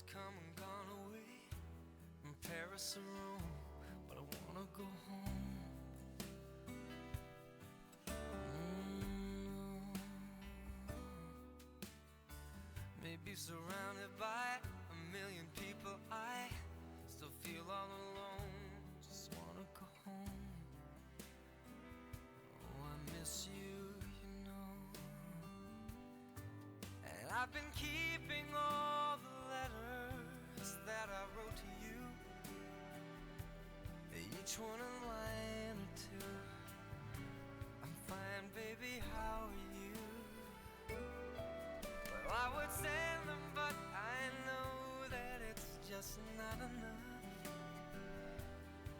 has come and gone away from Paris or Rome, but I wanna go home. Maybe surrounded by a million people, I still feel all alone. Just wanna go home. Oh, I miss you, you know. And I've been keeping all the letters that I wrote to you, each one a line or two. I'm fine, baby, how are you? Well, I would send them, but I know that it's just not enough.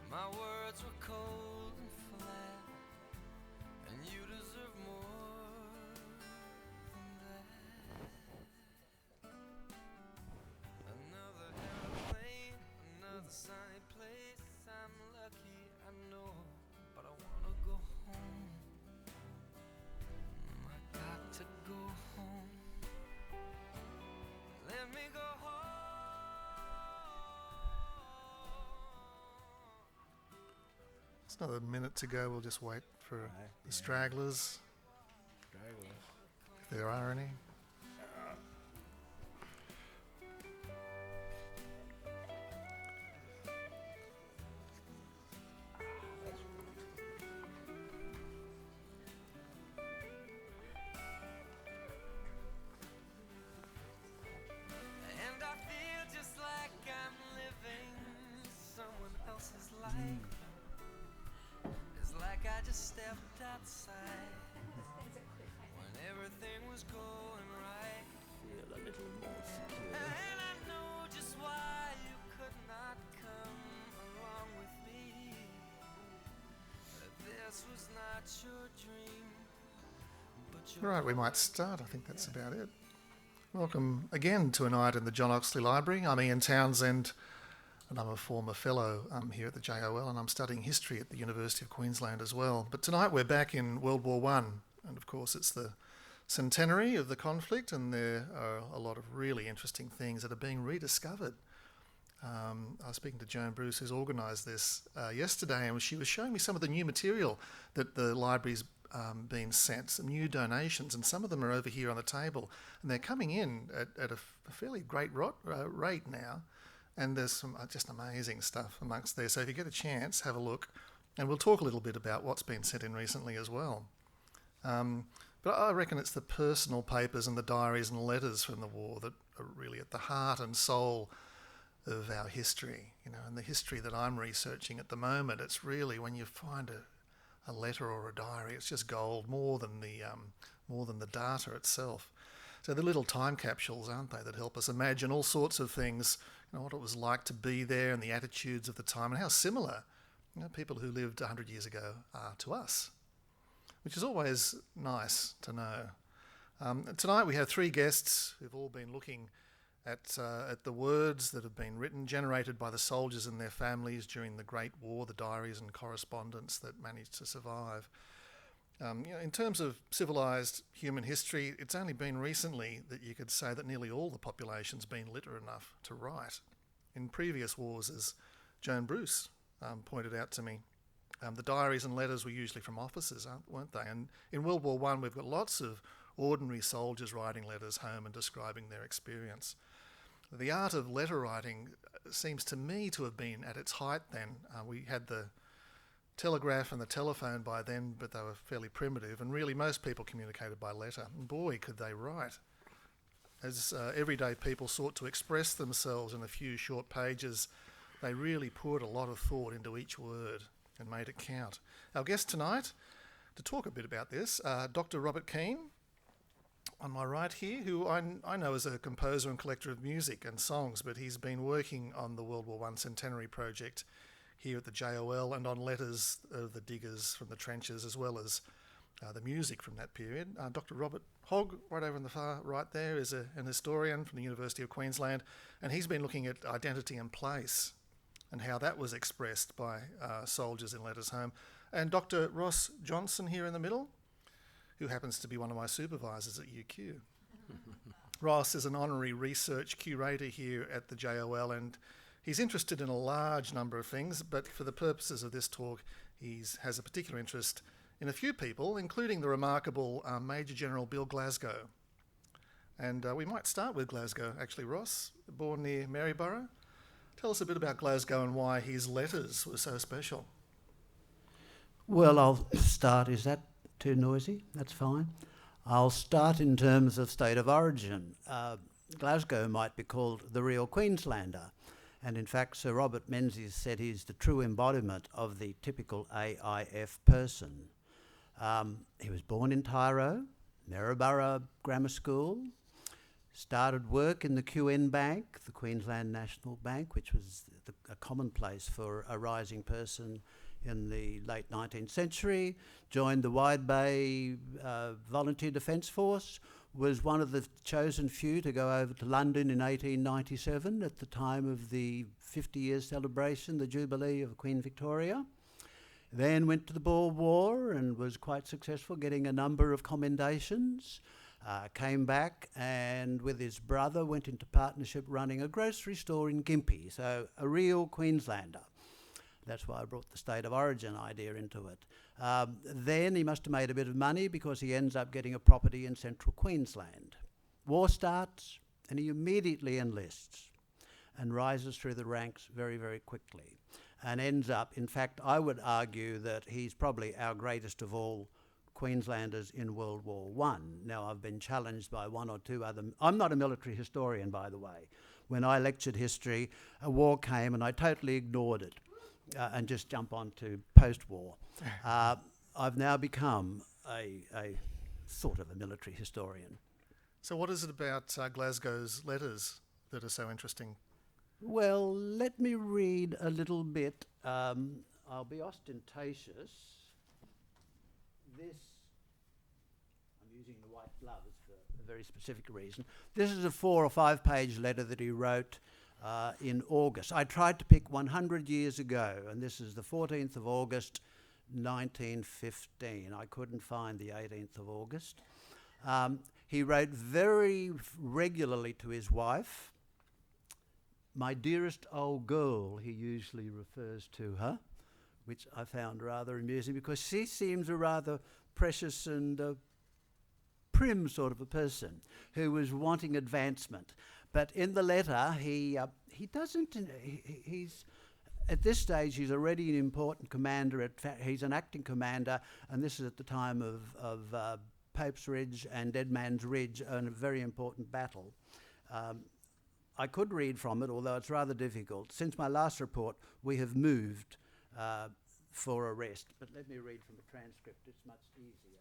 My words were cold and flat, and you deserve more than that. Another airplane, another sunny place. I'm lucky, I know, but I wanna go home. I got to go home. Let me go home. It's another minute to go. We'll just wait for the stragglers, if there are any. And I feel just like I'm living someone else's life. It's like I just stepped outside when everything was going right. Feel a little more secure. And I know just why you could not come along with me. This was not your dream, but your Right, we might start. I think that's about it. Welcome again to a night in the John Oxley Library. I'm Ian Townsend, and I'm a former fellow here at the JOL, and I'm studying history at the University of Queensland as well. But tonight we're back in World War One, and of course it's the centenary of the conflict, and there are a lot of really interesting things that are being rediscovered. I was speaking to Joan Bruce, who's organised this yesterday, and she was showing me some of the new material that the library's been sent, some new donations, and some of them are over here on the table, and they're coming in at a fairly great rate now, and there's some just amazing stuff amongst there. So if you get a chance, have a look, and we'll talk a little bit about what's been sent in recently as well. But I reckon it's the personal papers and the diaries and letters from the war that are really at the heart and soul of our history, you know, and the history that I'm researching at the moment. It's really when you find a letter or a diary, it's just gold, more than the data itself. So the little time capsules, aren't they, that help us imagine all sorts of things, you know, what it was like to be there and the attitudes of the time and how similar, you know, people who lived 100 years ago are to us, which is always nice to know. Tonight we have three guests who've all been looking at the words that have been written, generated by the soldiers and their families during the Great War, the diaries and correspondence that managed to survive. You know, in terms of civilised human history, it's only been recently that you could say that nearly all the population's been literate enough to write. In previous wars, as Joan Bruce pointed out to me, the diaries and letters were usually from officers, weren't they? And in World War I, we've got lots of ordinary soldiers writing letters home and describing their experience. The art of letter writing seems to me to have been at its height then. We had the telegraph and the telephone by then, but they were fairly primitive, and really most people communicated by letter. And boy, could they write. As everyday people sought to express themselves in a few short pages, they really poured a lot of thought into each word and made it count. Our guest tonight, to talk a bit about this, Dr Robert Keane, on my right here, who I know as a composer and collector of music and songs, but he's been working on the World War I centenary project here at the JOL and on letters of the diggers from the trenches, as well as the music from that period. Dr Robert Hogg, right over in the far right there, is an historian from the University of Queensland, and he's been looking at identity and place and how that was expressed by soldiers in letters home. And Dr Ross Johnston here in the middle, who happens to be one of my supervisors at UQ. Ross is an honorary research curator here at the JOL, and he's interested in a large number of things, but for the purposes of this talk, he has a particular interest in a few people, including the remarkable Major General Bill Glasgow. And we might start with Glasgow, actually. Ross, born near Maryborough. Tell us a bit about Glasgow and why his letters were so special. Well, I'll start. Is that too noisy? That's fine. I'll start in terms of state of origin. Glasgow might be called the real Queenslander. And in fact, Sir Robert Menzies said he's the true embodiment of the typical AIF person. He was born in Tyro, Maryborough Grammar School, started work in the QN Bank, the Queensland National Bank, which was a commonplace for a rising person in the late 19th century, joined the Wide Bay Volunteer Defence Force, was one of the chosen few to go over to London in 1897 at the time of the 50-year celebration, the Jubilee of Queen Victoria. Then went to the Boer War and was quite successful, getting a number of commendations. Came back and with his brother went into partnership running a grocery store in Gympie, so a real Queenslander. That's why I brought the state of origin idea into it. Then he must have made a bit of money because he ends up getting a property in central Queensland. War starts and he immediately enlists and rises through the ranks very, very quickly and ends up, in fact, I would argue that he's probably our greatest of all Queenslanders in World War I. Now, I've been challenged by one or two other... I'm not a military historian, by the way. When I lectured history, a war came and I totally ignored it and just jump on to post-war. I've now become a sort of a military historian. So what is it about Glasgow's letters that are so interesting? Well, let me read a little bit. I'll be ostentatious. This, I'm using the white gloves for a very specific reason. This is a 4 or 5 page letter that he wrote in August. I tried to pick 100 years ago, and this is the 14th of August, 1915. I couldn't find the 18th of August. He wrote very regularly to his wife. My dearest old girl, he usually refers to her, which I found rather amusing because she seems a rather precious and prim sort of a person who was wanting advancement. But in the letter, he doesn't. He's at this stage. He's already an important commander. He's an acting commander, and this is at the time of Pope's Ridge and Dead Man's Ridge, and a very important battle. I could read from it, although it's rather difficult. Since my last report, we have moved for a rest. But let me read from the transcript. It's much easier.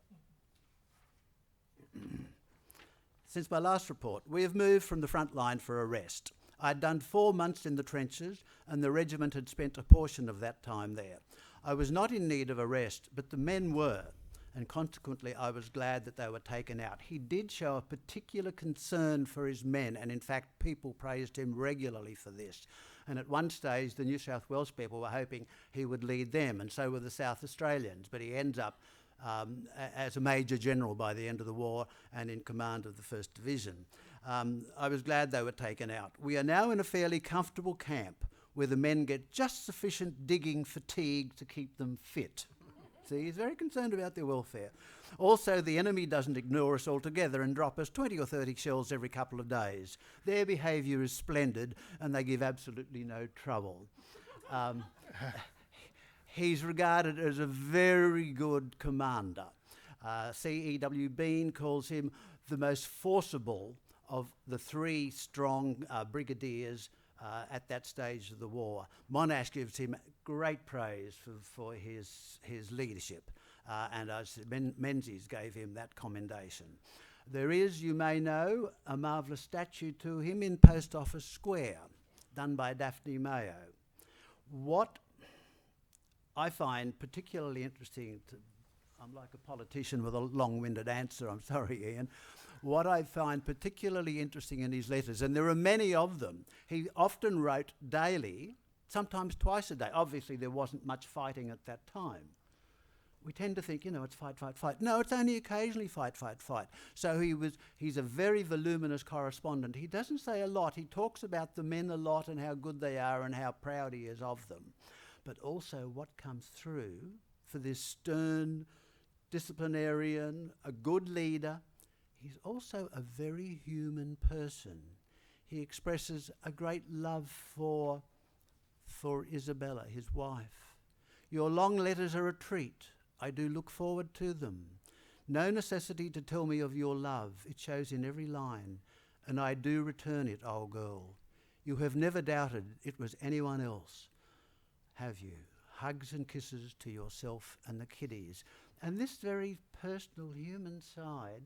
Since my last report, we have moved from the front line for a rest. I'd done 4 months in the trenches, and the regiment had spent a portion of that time there. I was not in need of a rest, but the men were, and consequently I was glad that they were taken out. He did show a particular concern for his men, and in fact people praised him regularly for this. And at one stage the New South Wales people were hoping he would lead them, and so were the South Australians, but he ends up as a Major General by the end of the war and in command of the 1st Division. I was glad they were taken out. We are now in a fairly comfortable camp where the men get just sufficient digging fatigue to keep them fit. See, he's very concerned about their welfare. Also, the enemy doesn't ignore us altogether and drop us 20 or 30 shells every couple of days. Their behaviour is splendid and they give absolutely no trouble. He's regarded as a very good commander. C.E.W. Bean calls him the most forcible of the 3 strong brigadiers at that stage of the war. Monash gives him great praise for his leadership, and as Menzies gave him that commendation. There is, you may know, a marvellous statue to him in Post Office Square, done by Daphne Mayo. What I find particularly interesting, I'm like a politician with a long-winded answer, I'm sorry, Ian. What I find particularly interesting in his letters, and there are many of them, he often wrote daily, sometimes twice a day. Obviously there wasn't much fighting at that time. We tend to think, it's fight, fight, fight. No, it's only occasionally fight, fight, fight. So he's a very voluminous correspondent. He doesn't say a lot. He talks about the men a lot and how good they are and how proud he is of them. But also what comes through for this stern disciplinarian, a good leader, he's also a very human person. He expresses a great love for Isabella, his wife. Your long letters are a treat. I do look forward to them. No necessity to tell me of your love. It shows in every line. And I do return it, old girl. You have never doubted it was anyone else, have you? Hugs and kisses to yourself and the kiddies. And this very personal human side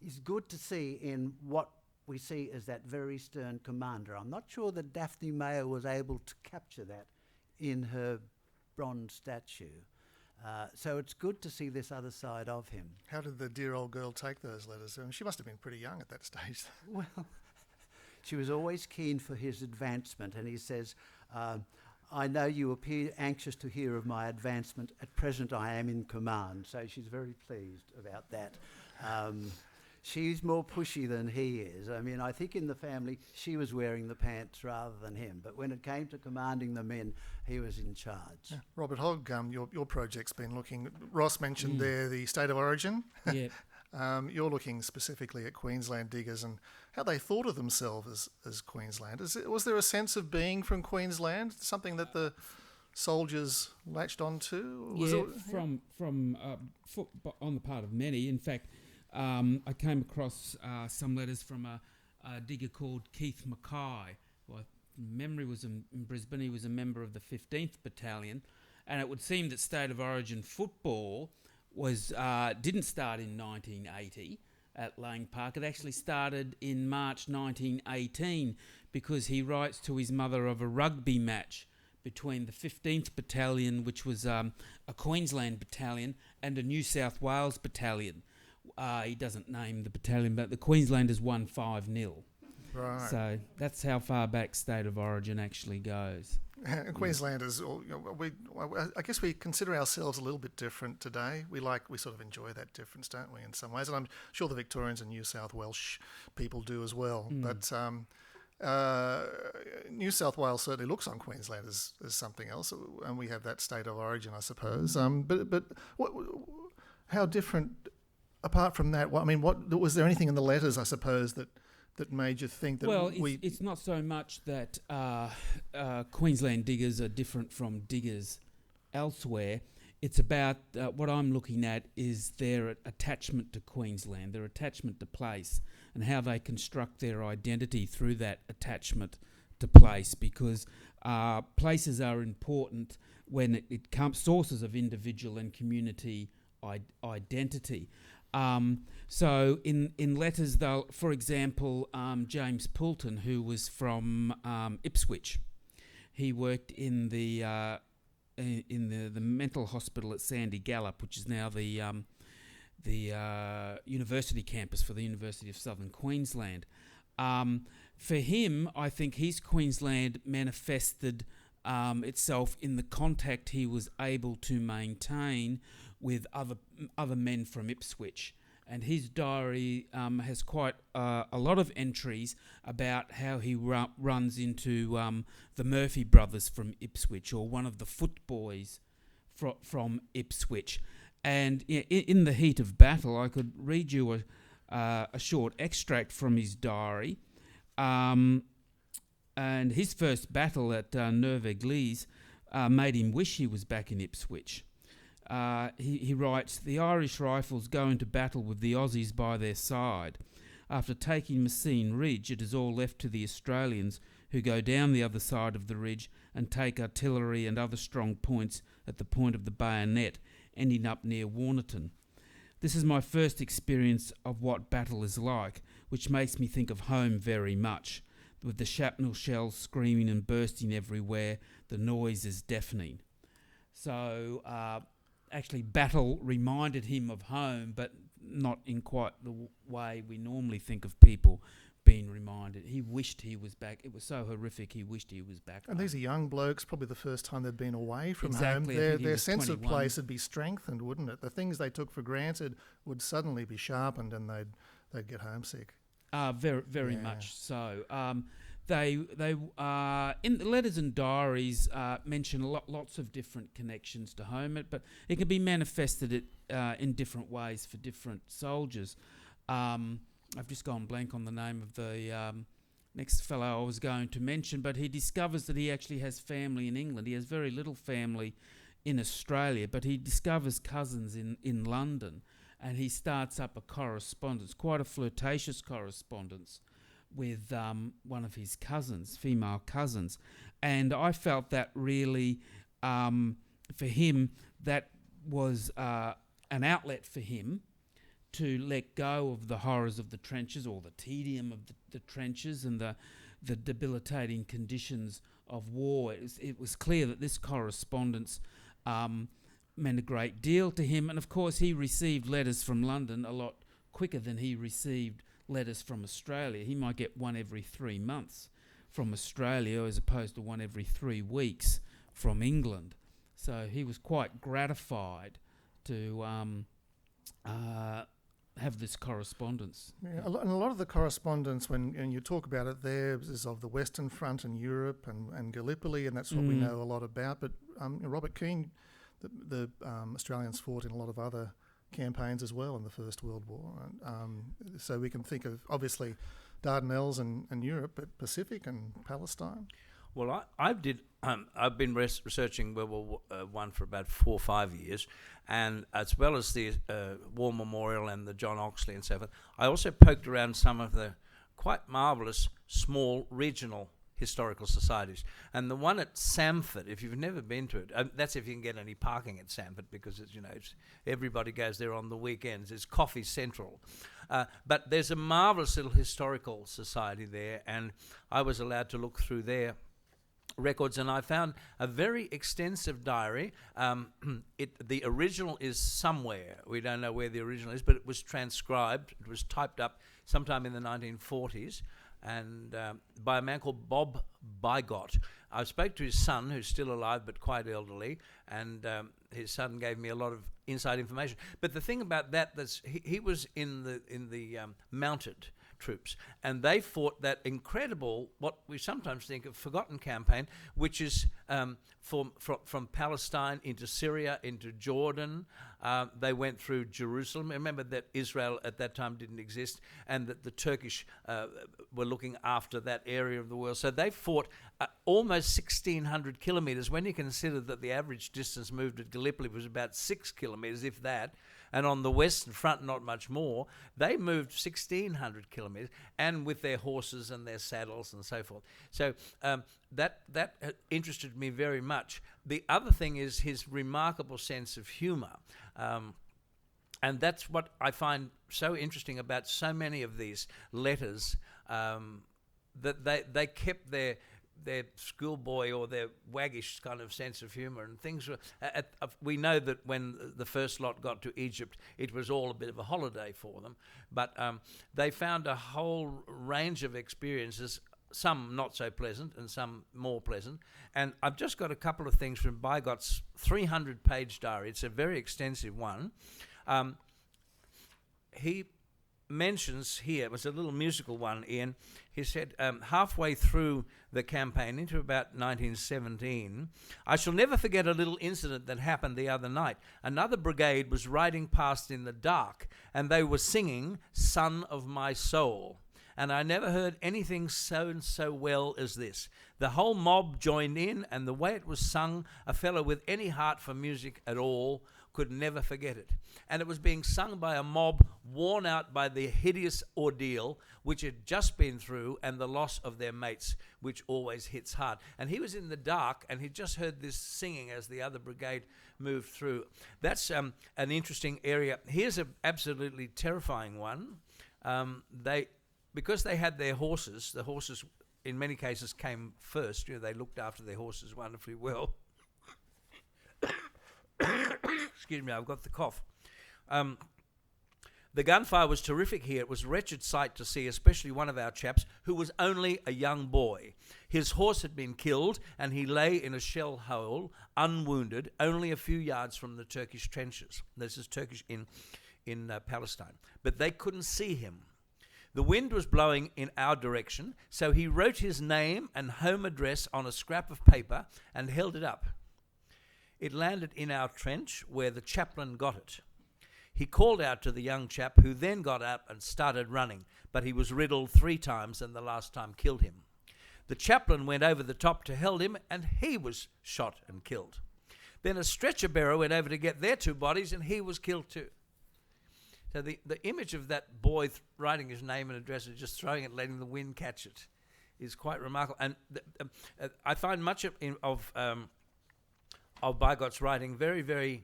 is good to see in what we see as that very stern commander. I'm not sure that Daphne Mayer was able to capture that in her bronze statue. So it's good to see this other side of him. How did the dear old girl take those letters? She must have been pretty young at that stage. Well, she was always keen for his advancement, and he says, I know you appear anxious to hear of my advancement. At present I am in command. So she's very pleased about that. She's more pushy than he is. I mean, I think in the family she was wearing the pants rather than him. But when it came to commanding the men, he was in charge. Yeah. Robert Hogg, your project's been looking. Ross mentioned there the state of origin. Yeah. You're looking specifically at Queensland diggers and how they thought of themselves as Queenslanders. Was there a sense of being from Queensland, something that the soldiers latched onto? From on the part of many. In fact, I came across some letters from a digger called Keith Mackay. Well, memory was in Brisbane. He was a member of the 15th Battalion, and it would seem that state of origin football didn't start in 1980 at Lang Park. It actually started in March 1918 because he writes to his mother of a rugby match between the 15th Battalion, which was a Queensland battalion, and a New South Wales battalion. He doesn't name the battalion, but the Queenslanders won 5-0. Right. So that's how far back state of origin actually goes. Queenslanders, I guess we consider ourselves a little bit different today. We sort of enjoy that difference, don't we, in some ways? And I'm sure the Victorians and New South Welsh people do as well. But New South Wales certainly looks on Queensland as something else, and we have that state of origin, I suppose. But how different? Apart from that, what was there anything in the letters, I suppose, that made you think that it's not so much that Queensland diggers are different from diggers elsewhere. It's about what I'm looking at is their attachment to Queensland, their attachment to place, and how they construct their identity through that attachment to place, because places are important when it comes sources of individual and community identity. So in letters, though, for example, James Poulton, who was from Ipswich, he worked in the mental hospital at Sandy Gallop, which is now the university campus for the University of Southern Queensland. For him, I think his Queensland manifested itself in the contact he was able to maintain with other men from Ipswich. And his diary has quite a lot of entries about how he runs into the Murphy brothers from Ipswich, or one of the footboys from Ipswich. And in the heat of battle, I could read you a short extract from his diary. And his first battle at Neuve-Eglise made him wish he was back in Ipswich. He writes, the Irish Rifles go into battle with the Aussies by their side. After taking Messine Ridge, it is all left to the Australians, who go down the other side of the ridge and take artillery and other strong points at the point of the bayonet, ending up near Warnerton. This is my first experience of what battle is like, which makes me think of home very much. With the shrapnel shells screaming and bursting everywhere, the noise is deafening. So actually battle reminded him of home, but not in quite the way we normally think of people been reminded. He wished he was back. It was so horrific. He wished he was back. And home. these are young blokes, probably the first time they've been away from Exactly, I home. think he Their was sense of 21. place would be strengthened, wouldn't it? The things they took for granted would suddenly be sharpened, and they'd get homesick. Very Yeah. much so. They in the letters and diaries mention lots of different connections to home, but it can be manifested in different ways for different soldiers. I've just gone blank on the name of the next fellow I was going to mention, but he discovers that he actually has family in England. He has very little family in Australia, but he discovers cousins in London, and he starts up a correspondence, quite a flirtatious correspondence, with one of his cousins, female cousins. And I felt that really, for him, that was an outlet for him to let go of the horrors of the trenches, or the tedium of the trenches, and the debilitating conditions of war. It was clear that this correspondence meant a great deal to him. And of course, he received letters from London a lot quicker than he received letters from Australia. He might get one every 3 months from Australia, as opposed to one every 3 weeks from England. So he was quite gratified to have this correspondence. Yeah, and a lot of the correspondence, when you talk about it there, is of the Western Front and Europe and Gallipoli, and that's what we know a lot about. But Robert Keane, the Australians fought in a lot of other campaigns as well in the First World War. So we can think of, obviously, Dardanelles and Europe, but Pacific and Palestine. Well, I've been researching World War One for about 4 or 5 years, and as well as the War Memorial and the John Oxley and so forth, I also poked around some of the quite marvellous small regional historical societies. And the one at Samford, if you've never been to it, that's if you can get any parking at Samford, because everybody goes there on the weekends. It's coffee central. But there's a marvellous little historical society there, and I was allowed to look through their records, and I found a very extensive diary. The original is somewhere. We don't know where the original is, but it was transcribed. It was typed up sometime in the 1940s, and by a man called Bob Bygott. I spoke to his son, who's still alive but quite elderly, and his son gave me a lot of inside information. But the thing about that's he was in the mounted troops, and they fought that incredible, what we sometimes think of, forgotten campaign, which is from Palestine into Syria, into Jordan. They went through Jerusalem. Remember that Israel at that time didn't exist, and that the Turkish were looking after that area of the world. So they fought almost 1,600 kilometres, when you consider that the average distance moved at Gallipoli was about 6 kilometres, if that. And on the Western Front, not much more. They moved 1,600 kilometres, and with their horses and their saddles and so forth. So that interested me very much. The other thing is his remarkable sense of humour. And that's what I find so interesting about so many of these letters, that they kept their schoolboy or their waggish kind of sense of humour, and things were. We know that when the first lot got to Egypt, it was all a bit of a holiday for them, but they found a whole range of experiences, some not so pleasant and some more pleasant. And I've just got a couple of things from Bygott's 300-page diary. It's a very extensive one. He mentions here, it was a little musical one, Ian. He said, halfway through the campaign, into about 1917, I shall never forget a little incident that happened the other night. Another brigade was riding past in the dark, and they were singing Son of My Soul. And I never heard anything so well as this. The whole mob joined in, and the way it was sung, a fellow with any heart for music at all could never forget it. And it was being sung by a mob worn out by the hideous ordeal which had just been through, and the loss of their mates, which always hits hard. And he was in the dark, and he just heard this singing as the other brigade moved through. That's an interesting area. Here's an absolutely terrifying one. Because they had their horses, the horses in many cases came first. They looked after their horses wonderfully well. Excuse me, I've got the cough. The gunfire was terrific here. It was a wretched sight to see, especially one of our chaps who was only a young boy. His horse had been killed and he lay in a shell hole, unwounded, only a few yards from the Turkish trenches. This is Turkish in Palestine. But they couldn't see him. The wind was blowing in our direction, so he wrote his name and home address on a scrap of paper and held it up. It landed in our trench where the chaplain got it. He called out to the young chap, who then got up and started running, but he was riddled 3 times and the last time killed him. The chaplain went over the top to help him, and he was shot and killed. Then a stretcher bearer went over to get their 2 bodies, and he was killed too. So the image of that boy writing his name and address and just throwing it, letting the wind catch it, is quite remarkable. And I find much of Bygot's writing very, very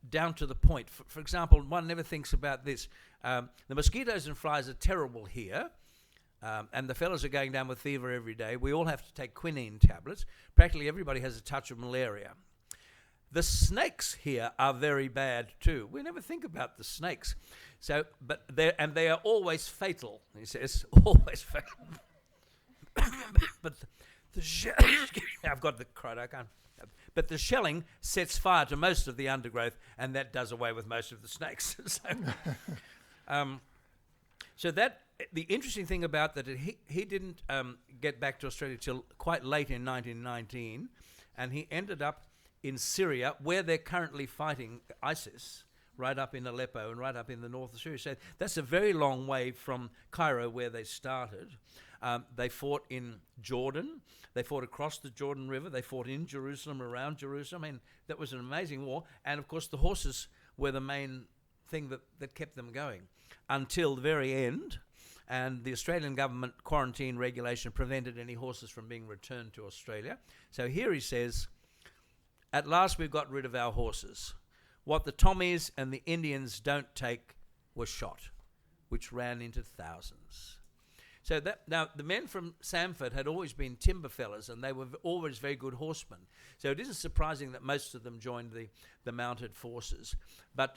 down to the point. For example, one never thinks about this. The mosquitoes and flies are terrible here, and the fellows are going down with fever every day. We all have to take quinine tablets. Practically everybody has a touch of malaria. The snakes here are very bad too. We never think about the snakes. So, but they are always fatal. He says, always fatal. But I've got the crowd. I can't. But the shelling sets fire to most of the undergrowth, and that does away with most of the snakes. So that the interesting thing about that, he didn't get back to Australia till quite late in 1919, and he ended up in Syria, where they're currently fighting ISIS, right up in Aleppo and right up in the north of Syria. So that's a very long way from Cairo, where they started. They fought in Jordan. They fought across the Jordan River. They fought in Jerusalem, around Jerusalem. I mean, that was an amazing war. And, of course, the horses were the main thing that kept them going until the very end. And the Australian government quarantine regulation prevented any horses from being returned to Australia. So here he says, at last we've got rid of our horses. What the Tommies and the Indians don't take was shot, which ran into thousands. So that now the men from Samford had always been timber fellers, and they were always very good horsemen. So it isn't surprising that most of them joined the mounted forces. But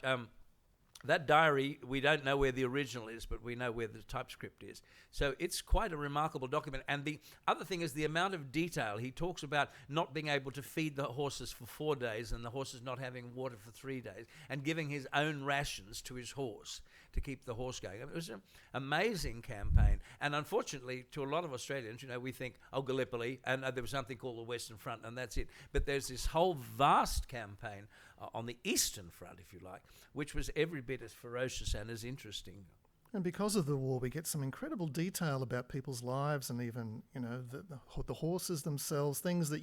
that diary, we don't know where the original is, but we know where the typescript is. So it's quite a remarkable document. And the other thing is the amount of detail. He talks about not being able to feed the horses for 4 days and the horses not having water for 3 days, and giving his own rations to his horse to keep the horse going. It was an amazing campaign. And unfortunately, to a lot of Australians, we think, Gallipoli, and there was something called the Western Front, and that's it. But there's this whole vast campaign on the Eastern Front, if you like, which was every bit as ferocious and as interesting. And because of the war, we get some incredible detail about people's lives, and even, the horses themselves, things that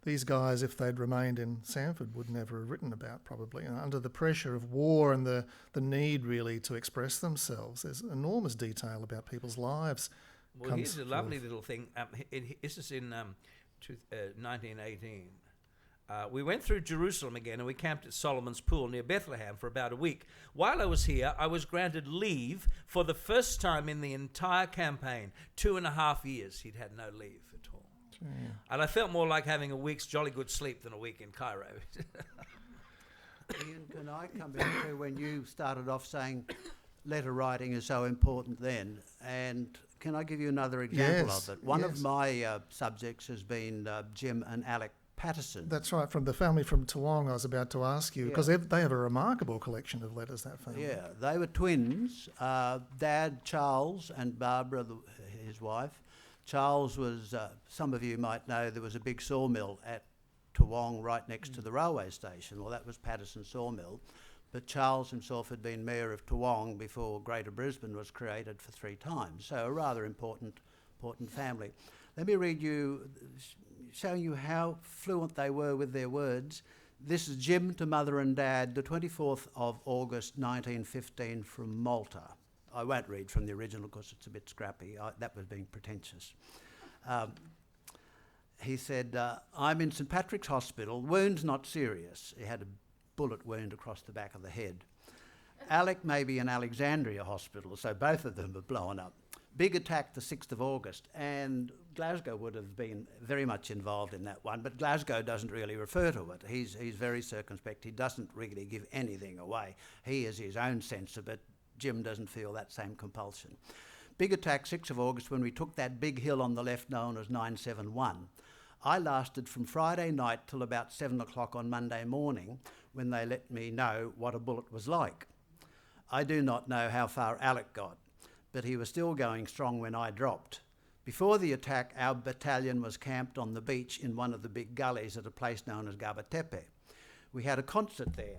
these guys, if they'd remained in Samford, would never have written about, probably. under the pressure of war and the need, really, to express themselves, there's enormous detail about people's lives. Well, here's a lovely little thing. This is in 1918. We went through Jerusalem again, and we camped at Solomon's Pool near Bethlehem for about a week. While I was here, I was granted leave for the first time in the entire campaign. 2.5 years he'd had no leave at all. Yeah. And I felt more like having a week's jolly good sleep than a week in Cairo. Ian, can I come back to when you started off saying letter writing is so important then? And can I give you another example of it? One of my subjects has been Jim and Alec Patterson. That's right, from the family from Toowong. I was about to ask you, because they have a remarkable collection of letters, that family. Yeah, they were twins. Dad, Charles, and Barbara, his wife. Charles was, some of you might know, there was a big sawmill at Toowong right next to the railway station. Well, that was Patterson Sawmill. But Charles himself had been mayor of Toowong before Greater Brisbane was created for 3 times. So a rather important family. Let me read you, showing you how fluent they were with their words. This is Jim to Mother and Dad, the 24th of August 1915 from Malta. I won't read from the original because it's a bit scrappy. That was being pretentious. He said, I'm in St Patrick's Hospital, wounds not serious. He had a bullet wound across the back of the head. Alec may be in Alexandria Hospital, so both of them were blown up. Big attack the 6th of August, and Glasgow would have been very much involved in that one, but Glasgow doesn't really refer to it. He's very circumspect. He doesn't really give anything away. He has his own sense of it. Jim doesn't feel that same compulsion. Big attack 6th of August, when we took that big hill on the left known as 971. I lasted from Friday night till about 7 o'clock on Monday morning, when they let me know what a bullet was like. I do not know how far Alec got, but he was still going strong when I dropped. Before the attack, our battalion was camped on the beach in one of the big gullies at a place known as Gabatepe. We had a concert there.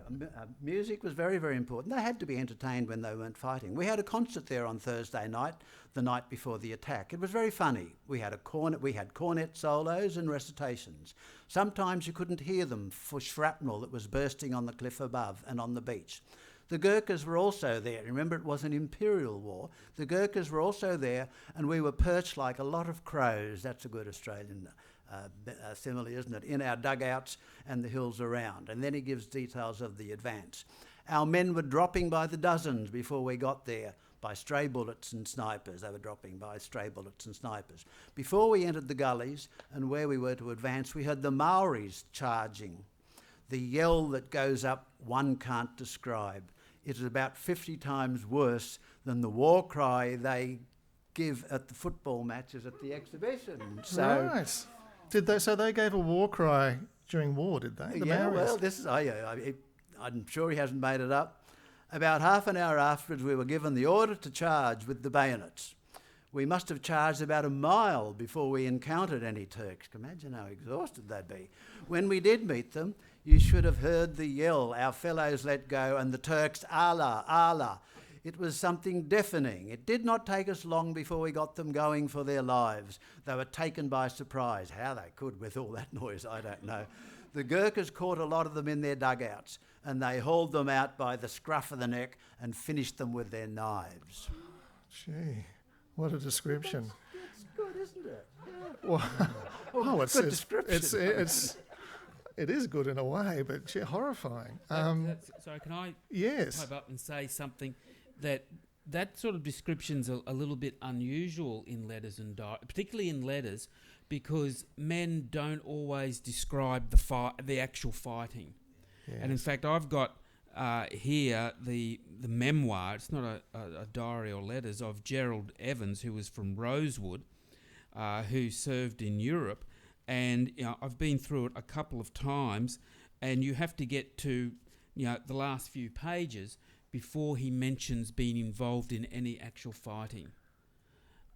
Music was very, very important. They had to be entertained when they weren't fighting. We had a concert there on Thursday night, the night before the attack. It was very funny. We had cornet solos and recitations. Sometimes you couldn't hear them for shrapnel that was bursting on the cliff above and on the beach. The Gurkhas were also there. Remember, it was an imperial war. The Gurkhas were also there, and we were perched like a lot of crows. That's a good Australian simile, isn't it? In our dugouts and the hills around. And then he gives details of the advance. Our men were dropping by the dozens before we got there, by stray bullets and snipers. They were dropping by stray bullets and snipers. Before we entered the gullies and where we were to advance, we heard the Maoris charging. The yell that goes up, one can't describe. It is about 50 times worse than the war cry they give at the football matches at the exhibition. So, right. Did they? So they gave a war cry during war, did they? Yeah, well, this is. I'm sure he hasn't made it up. About half an hour afterwards, we were given the order to charge with the bayonets. We must have charged about a mile before we encountered any Turks. Imagine how exhausted they'd be. When we did meet them, you should have heard the yell, our fellows let go, and the Turks, Allah, Allah. It was something deafening. It did not take us long before we got them going for their lives. They were taken by surprise. How they could with all that noise, I don't know. The Gurkhas caught a lot of them in their dugouts, and they hauled them out by the scruff of the neck and finished them with their knives. Gee, what a description. It's good, isn't it? Yeah. Well, Good description. It is good in a way, but gee, horrifying. Sorry, can I Yes. pipe up and say something that sort of description's a little bit unusual in letters and particularly in letters, because men don't always describe the actual fighting. Yes. And in fact, I've got here the memoir. It's not a diary or letters of Gerald Evans, who was from Rosewood, who served in Europe. And I've been through it a couple of times, and you have to get to the last few pages before he mentions being involved in any actual fighting.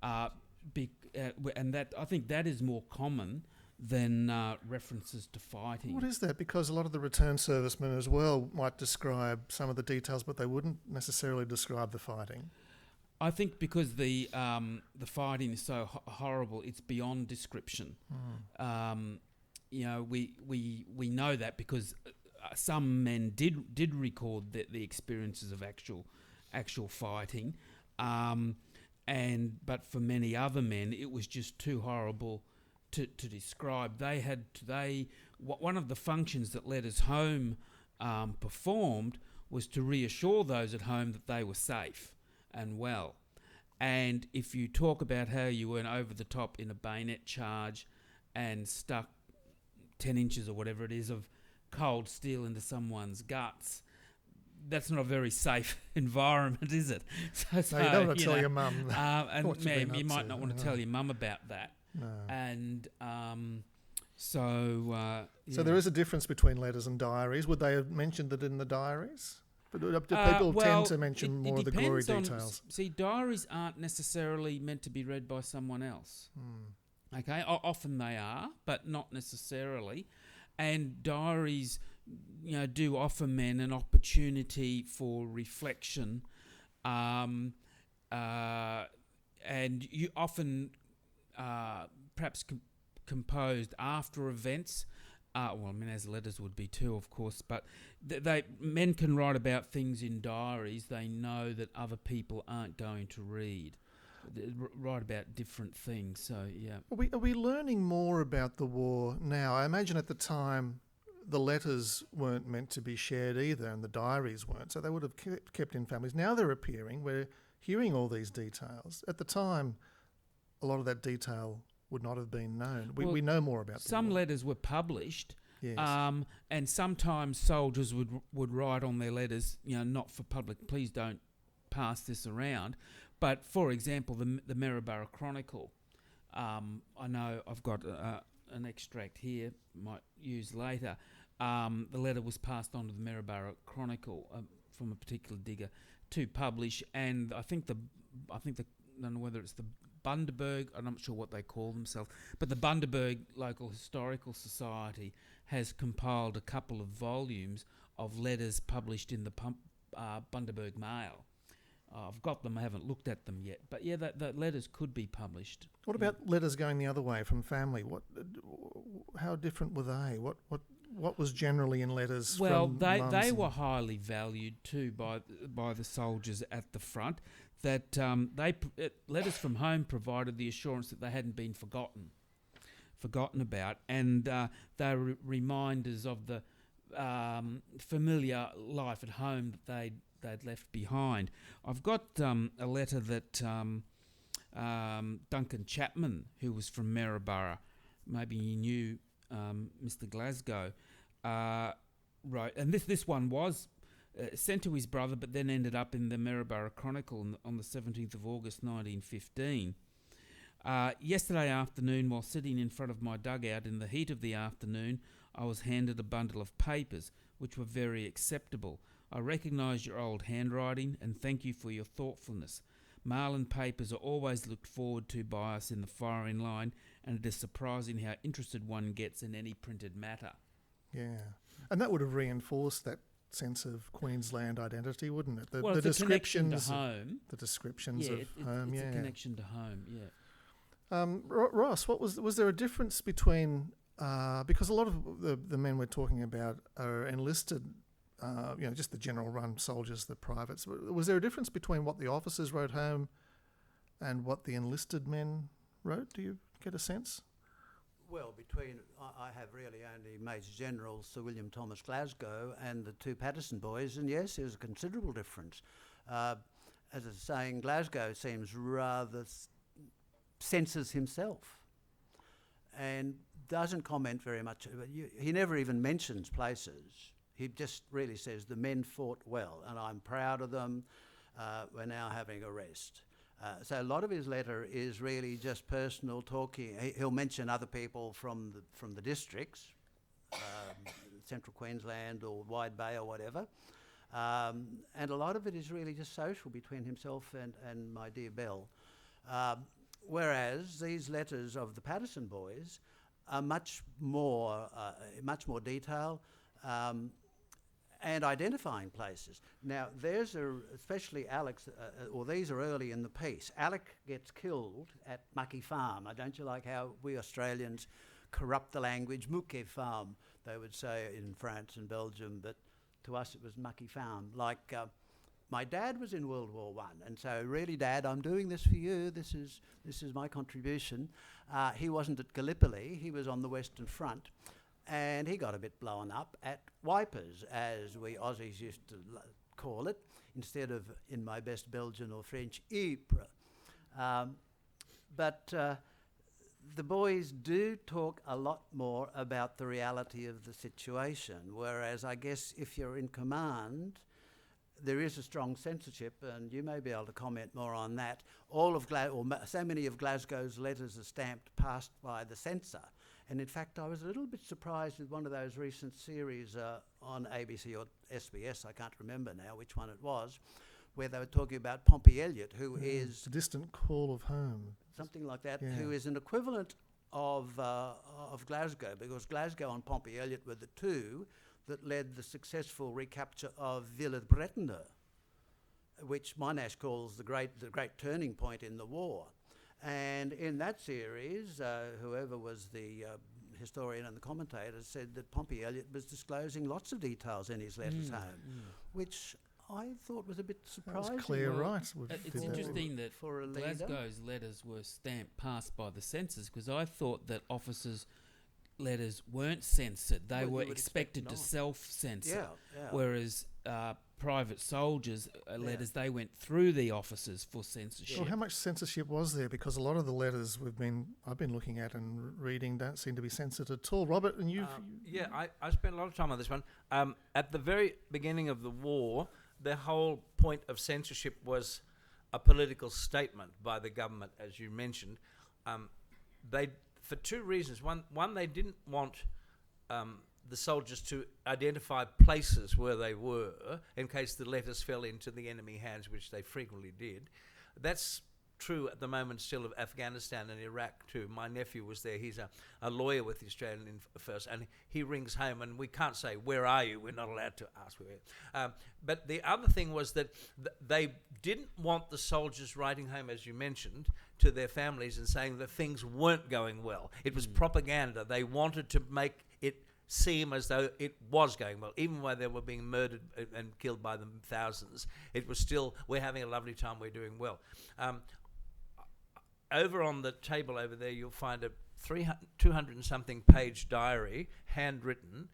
And that, I think that is more common than references to fighting. What is that? Because a lot of the return servicemen as well might describe some of the details, but they wouldn't necessarily describe the fighting. I think because the fighting is so horrible, it's beyond description. We know that because some men did record the experiences of actual fighting, but for many other men, it was just too horrible to describe. One of the functions that Letters Home performed was to reassure those at home that they were safe and well. And if you talk about how you went over the top in a bayonet charge and stuck 10 inches or whatever it is of cold steel into someone's guts, that's not a very safe environment, is it? So No, you don't want to tell your mum. And you might not want to tell your mum about that. No. And So there is a difference between letters and diaries. Would they have mentioned it in the diaries? But do people tend to mention more of the glory details? See, diaries aren't necessarily meant to be read by someone else. Okay, often they are, but not necessarily. And diaries, do offer men an opportunity for reflection, and you often perhaps composed after events. As letters would be too, of course, but men can write about things in diaries they know that other people aren't going to read. They write about different things, so yeah. Are we learning more about the war now? I imagine at the time the letters weren't meant to be shared either, and the diaries weren't, so they would have kept in families. Now they're appearing where hearing all these details. At the time, a lot of that detail would not have been known. We know more about some the war. letters were published. Yes. And sometimes soldiers would write on their letters, not for public, please don't pass this around. But, for example, the Maryborough Chronicle, I know I've got an extract here, might use later. The letter was passed on to the Maryborough Chronicle from a particular digger to publish, and I think I don't know whether it's the Bundaberg, I'm not sure what they call themselves, but the Bundaberg Local Historical Society has compiled a couple of volumes of letters published in the Bundaberg Mail. I've got them, I haven't looked at them yet, but yeah, that letters could be published. What about letters going the other way from family? How different were they? What was generally in letters? Well, from they were highly valued too by the soldiers at the front. That letters from home provided the assurance that they hadn't been forgotten about, and they were reminders of the familiar life at home that they'd left behind. I've got a letter that Duncan Chapman, who was from Maryborough, maybe you knew Mr. Glasgow, wrote, and this one was sent to his brother, but then ended up in the Maryborough Chronicle on the 17th of August 1915. Yesterday afternoon, while sitting in front of my dugout in the heat of the afternoon, I was handed a bundle of papers, which were very acceptable. I recognise your old handwriting and thank you for your thoughtfulness. Mail and papers are always looked forward to by us in the firing line, and it is surprising how interested one gets in any printed matter. Yeah, and that would have reinforced that sense of Queensland identity, wouldn't it? The descriptions to home. The descriptions of home, it's yeah. a connection to home, yeah. Ross, was there a difference between because a lot of the men we're talking about are enlisted, just the general run soldiers, the privates. Was there a difference between what the officers wrote home and what the enlisted men wrote? Do you get a sense? Well, I have really only Major General Sir William Thomas Glasgow and the two Patterson boys, and yes, there's a considerable difference. As I was saying, Glasgow seems rather censors himself and doesn't comment very much. He never even mentions places. He just really says the men fought well and I'm proud of them. We're now having a rest. So a lot of his letter is really just personal talking. He'll mention other people from the districts, Central Queensland or Wide Bay or whatever. And a lot of it is really just social between himself and my dear Belle. Whereas these letters of the Patterson boys are much more detailed and identifying places. Now, especially Alex, these are early in the piece. Alec gets killed at Mucky Farm. Don't you like how we Australians corrupt the language? Mucky Farm, they would say in France and Belgium, but to us it was Mucky Farm. Like, my dad was in World War I, and so really, Dad, I'm doing this for you. This is my contribution. He wasn't at Gallipoli. He was on the Western Front, and he got a bit blown up at Wipers, as we Aussies used to call it, instead of, in my best Belgian or French, Ypres. But the boys do talk a lot more about the reality of the situation, whereas I guess if you're in command, there is a strong censorship, and you may be able to comment more on that. So many of Glasgow's letters are stamped passed by the censor. And in fact, I was a little bit surprised with one of those recent series on ABC or SBS, I can't remember now which one it was, where they were talking about Pompey Elliott, who is... The distant call of home. Something like that, yeah. Who is an equivalent of Glasgow, because Glasgow and Pompey Elliott were the two that led the successful recapture of Villers-Bretonneux, which Monash calls the great turning point in the war. And in that series, whoever was the historian and the commentator said that Pompey Elliott was disclosing lots of details in his letters home, which I thought was a bit surprising. That was clear, right? It's interesting that Glasgow's letters were stamped passed by the censors, because I thought that officers' letters weren't censored. They were expected to self-censor, whereas private soldiers' letters, they went through the officers for censorship. Well, how much censorship was there? Because a lot of the letters I've been looking at and reading don't seem to be censored at all. Robert, and you've... I spent a lot of time on this one. At the very beginning of the war, the whole point of censorship was a political statement by the government, as you mentioned. They, for two reasons. One, they didn't want the soldiers to identify places where they were in case the letters fell into the enemy hands, which they frequently did. That's true at the moment still of Afghanistan and Iraq too. My nephew was there. He's a lawyer with the Australian Force, and he rings home and we can't say, "Where are you?" We're not allowed to ask where. But the other thing was that they didn't want the soldiers writing home, as you mentioned, to their families and saying that things weren't going well. It was propaganda. They wanted to make it seem as though it was going well, even while they were being murdered and killed by the thousands. It was still, we're having a lovely time, we're doing well. Over on the table over there, you'll find a 200 and something page diary, handwritten,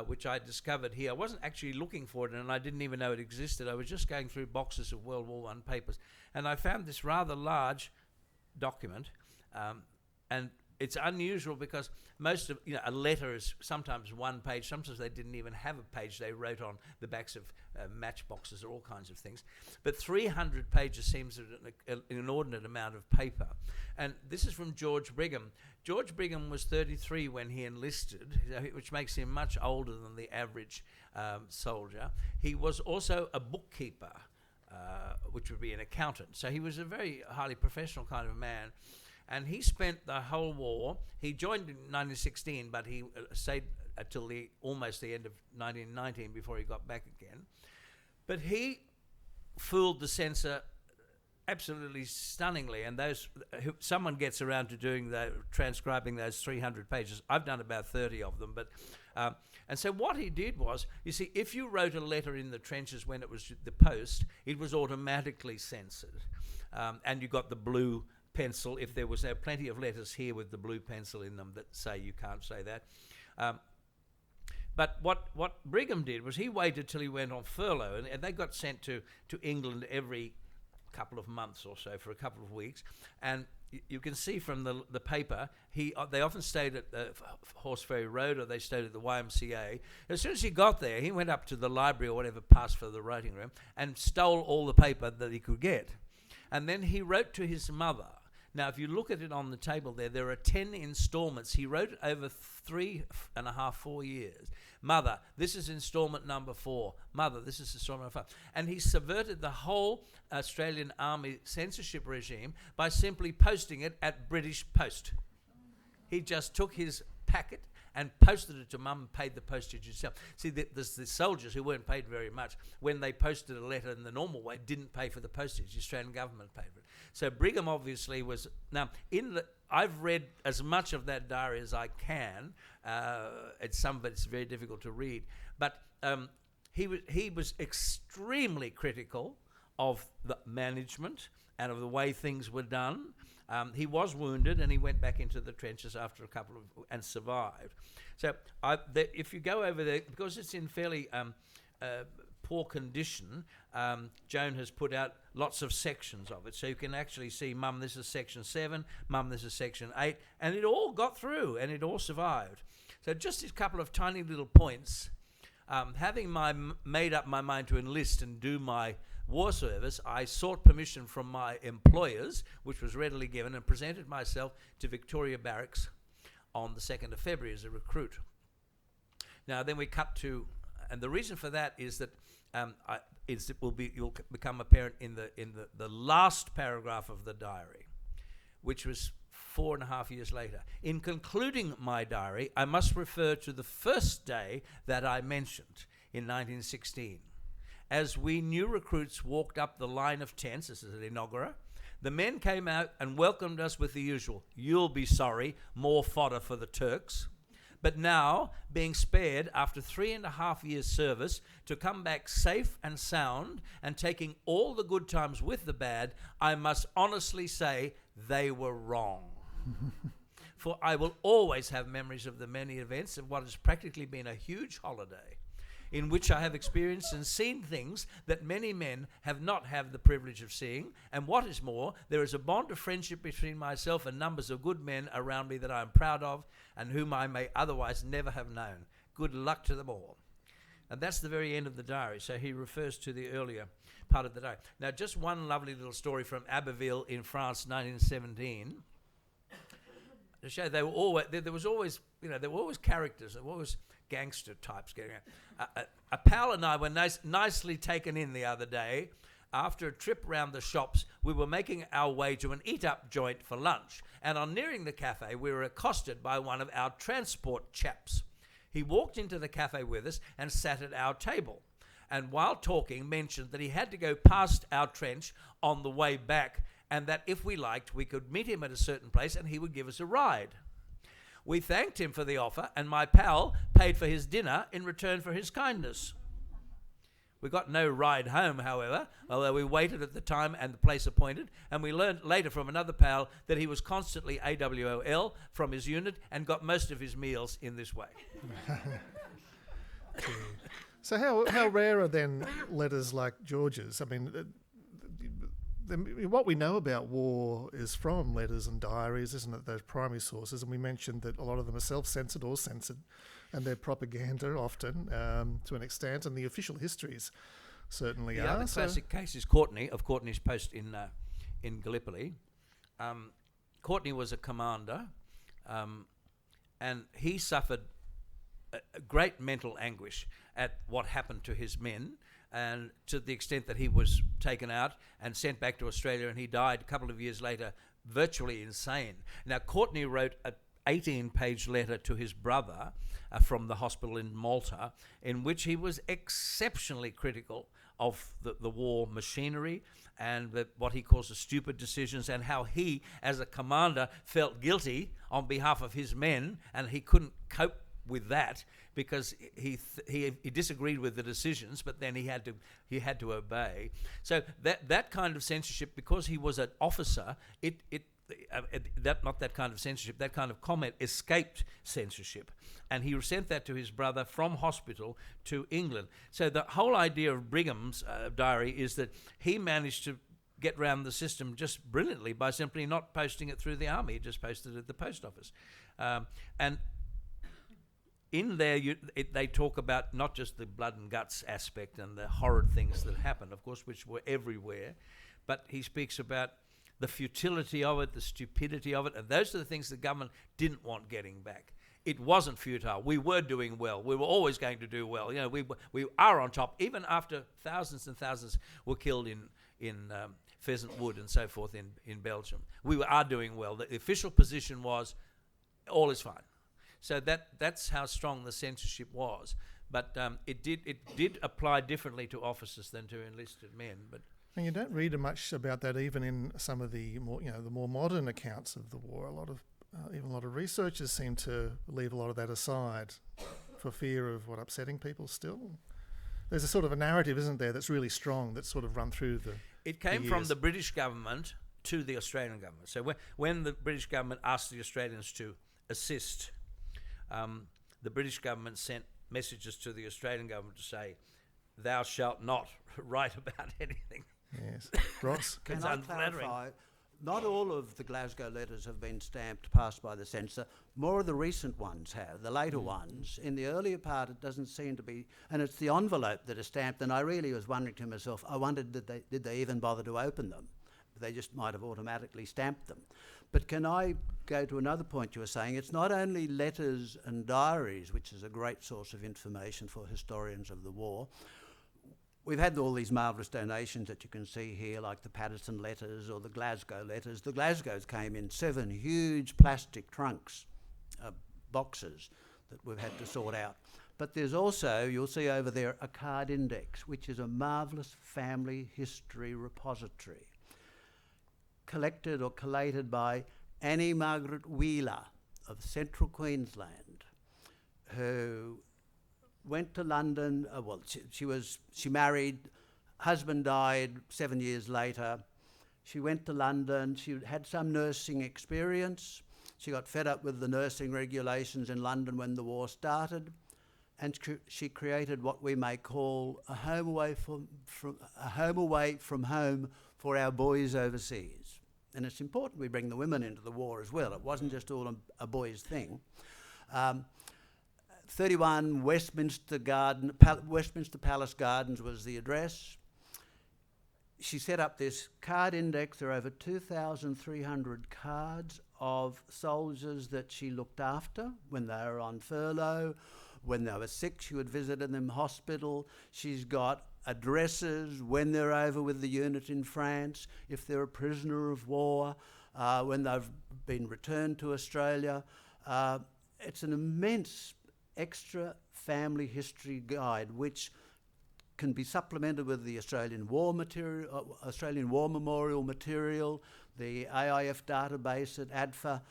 which I discovered here. I wasn't actually looking for it, and I didn't even know it existed. I was just going through boxes of World War I papers, and I found this rather large document, and it's unusual because most of, a letter is sometimes one page. Sometimes they didn't even have a page. They wrote on the backs of matchboxes or all kinds of things. But 300 pages seems an inordinate amount of paper. And this is from George Brigham. George Brigham was 33 when he enlisted, which makes him much older than the average soldier. He was also a bookkeeper, which would be an accountant. So he was a very highly professional kind of man. And he spent the whole war. He joined in 1916, but he stayed until almost the end of 1919 before he got back again. But he fooled the censor absolutely stunningly. And someone gets around to doing transcribing those 300 pages. I've done about 30 of them. And so what he did was, you see, if you wrote a letter in the trenches when it was the post, it was automatically censored, and you got the blue pencil. If there are plenty of letters here with the blue pencil in them that say you can't say that. But what Brigham did was he waited till he went on furlough, and they got sent to England every couple of months or so for a couple of weeks. And you can see from the paper, they often stayed at the Horse Ferry Road, or they stayed at the YMCA. As soon as he got there, he went up to the library or whatever passed for the writing room and stole all the paper that he could get. And then he wrote to his mother. Now, if you look at it on the table there are 10 installments. He wrote it over 3.5, 4 years. Mother, this is installment number 4. Mother, this is installment number 5. And he subverted the whole Australian Army censorship regime by simply posting it at British Post. He just took his packet and posted it to Mum and paid the postage himself. See, the soldiers who weren't paid very much, when they posted a letter in the normal way, didn't pay for the postage. The Australian government paid for it. So Brigham obviously was... Now, I've read as much of that diary as I can. Some of it's very difficult to read. But he was extremely critical of the management and of the way things were done. He was wounded and he went back into the trenches after and survived. So if you go over there, because it's in fairly poor condition, Joan has put out lots of sections of it. So you can actually see, Mum, this is section 7, Mum, this is section 8, and it all got through and it all survived. So just a couple of tiny little points. Having made up my mind to enlist and do my war service, I sought permission from my employers, which was readily given, and presented myself to Victoria Barracks on the 2nd of February as a recruit. Now then we cut to, and the reason for that is that you'll become apparent in the last paragraph of the diary, which was 4.5 years later. In concluding my diary, I must refer to the first day that I mentioned in 1916. As we new recruits walked up the line of tents, this is an inaugura, the men came out and welcomed us with the usual, "You'll be sorry, more fodder for the Turks." But now, being spared after 3.5 years' service to come back safe and sound and taking all the good times with the bad, I must honestly say they were wrong. For I will always have memories of the many events of what has practically been a huge holiday. in which I have experienced and seen things that many men have not had the privilege of seeing. And what is more, there is a bond of friendship between myself and numbers of good men around me that I am proud of and whom I may otherwise never have known. Good luck to them all. And that's the very end of the diary. So he refers to the earlier part of the diary. Now, just one lovely little story from Abbeville in France, 1917. To show they were always, there was always, there were always characters, there were always gangster types getting around. A pal and I were nicely taken in the other day. After a trip round the shops, we were making our way to an eat-up joint for lunch, and on nearing the cafe, we were accosted by one of our transport chaps. He walked into the cafe with us and sat at our table, and while talking, mentioned that he had to go past our trench on the way back, and that if we liked, we could meet him at a certain place and he would give us a ride. We thanked him for the offer, and my pal paid for his dinner in return for his kindness. We got no ride home, however, although we waited at the time and the place appointed, and we learned later from another pal that he was constantly AWOL from his unit and got most of his meals in this way. So how rare are then letters like George's? I mean, what we know about war is from letters and diaries, isn't it, those primary sources? And we mentioned that a lot of them are self-censored or censored, and they're propaganda often to an extent, and the official histories certainly are. The other classic case is Courtney, of Courtney's post in Gallipoli. Courtney was a commander, and he suffered a great mental anguish at what happened to his men, and to the extent that he was taken out and sent back to Australia, and he died a couple of years later, virtually insane. Now, Courtney wrote an 18-page letter to his brother from the hospital in Malta, in which he was exceptionally critical of the war machinery and what he calls the stupid decisions, and how he, as a commander, felt guilty on behalf of his men, and he couldn't cope with that because he disagreed with the decisions, but then he had to obey. So that kind of censorship, because he was an officer, that kind of comment escaped censorship, and he sent that to his brother from hospital to England. So the whole idea of Brigham's diary is that he managed to get round the system just brilliantly by simply not posting it through the army. He just posted it at the post office, and in there, they talk about not just the blood and guts aspect and the horrid things that happened, of course, which were everywhere, but he speaks about the futility of it, the stupidity of it, and those are the things the government didn't want getting back. It wasn't futile. We were doing well. We were always going to do well. We are on top, even after thousands and thousands were killed in Pheasant Wood and so forth in Belgium. We are doing well. The official position was all is fine. So that's how strong the censorship was, but it did apply differently to officers than to enlisted men. But and you don't read much about that even in some of the more modern accounts of the war. A lot of researchers seem to leave a lot of that aside for fear of upsetting people. Still, there's a sort of a narrative, isn't there, that's really strong, that's sort of run through the. It came from the British government to the Australian government. So when the British government asked the Australians to assist, the British government sent messages to the Australian government to say, "Thou shalt not write about anything." Yes, Ross. Can I clarify? Not all of the Glasgow letters have been stamped, passed by the censor. More of the recent ones have, the later ones. In the earlier part, it doesn't seem to be, and it's the envelope that is stamped. And I really was wondering to myself, I wondered, did they even bother to open them? They just might have automatically stamped them. But can I go to another point you were saying? It's not only letters and diaries, which is a great source of information for historians of the war. We've had all these marvellous donations that you can see here, like the Patterson letters or the Glasgow letters. The Glasgows came in 7 huge plastic trunks, boxes that we've had to sort out. But there's also, you'll see over there, a card index, which is a marvellous family history repository, collected or collated by Annie Margaret Wheeler of Central Queensland, who went to London. She married, husband died 7 years later. She went to London. She had some nursing experience. She got fed up with the nursing regulations in London when the war started, and she created what we may call a home away from home for our boys overseas. And it's important we bring the women into the war as well. It wasn't just all a boys' thing. 31 Westminster Palace Gardens was the address. She set up this card index. There are over 2,300 cards of soldiers that she looked after when they were on furlough, when they were sick. She would visit them in hospital. She's got addresses when they're over with the unit in France, if they're a prisoner of war, when they've been returned to Australia. It's an immense extra family history guide which can be supplemented with the Australian War Memorial material, the AIF database at ADFA,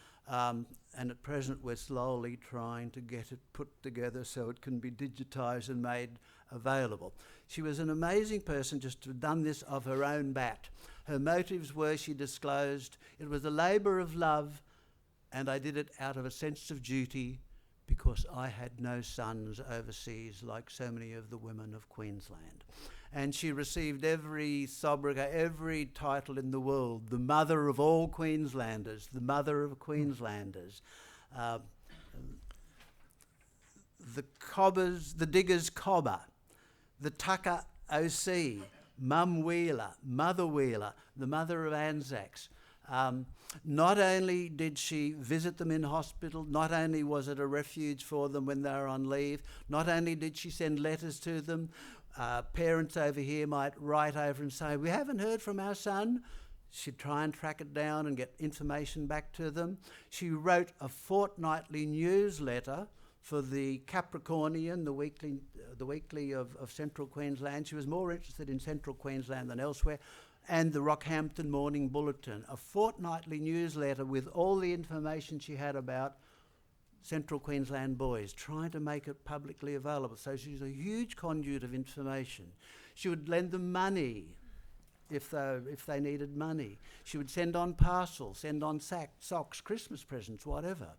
and at present we're slowly trying to get it put together so it can be digitised and made available. She was an amazing person just to have done this of her own bat. Her motives were, she disclosed, it was a labour of love, and I did it out of a sense of duty because I had no sons overseas like so many of the women of Queensland. And she received every sobriquet, every title in the world, the mother of all Queenslanders, the mother of Queenslanders. The digger's cobber, the tucker OC, Mum Wheeler, Mother Wheeler, the mother of Anzacs. Not only did she visit them in hospital, not only was it a refuge for them when they were on leave, not only did she send letters to them, parents over here might write over and say, we haven't heard from our son. She'd try and track it down and get information back to them. She wrote a fortnightly newsletter for the Capricornian, the weekly of Central Queensland. She was more interested in Central Queensland than elsewhere. And the Rockhampton Morning Bulletin, a fortnightly newsletter with all the information she had about Central Queensland boys, trying to make it publicly available. So she's a huge conduit of information. She would lend them money if they needed money. She would send on parcels, send on socks, Christmas presents, whatever.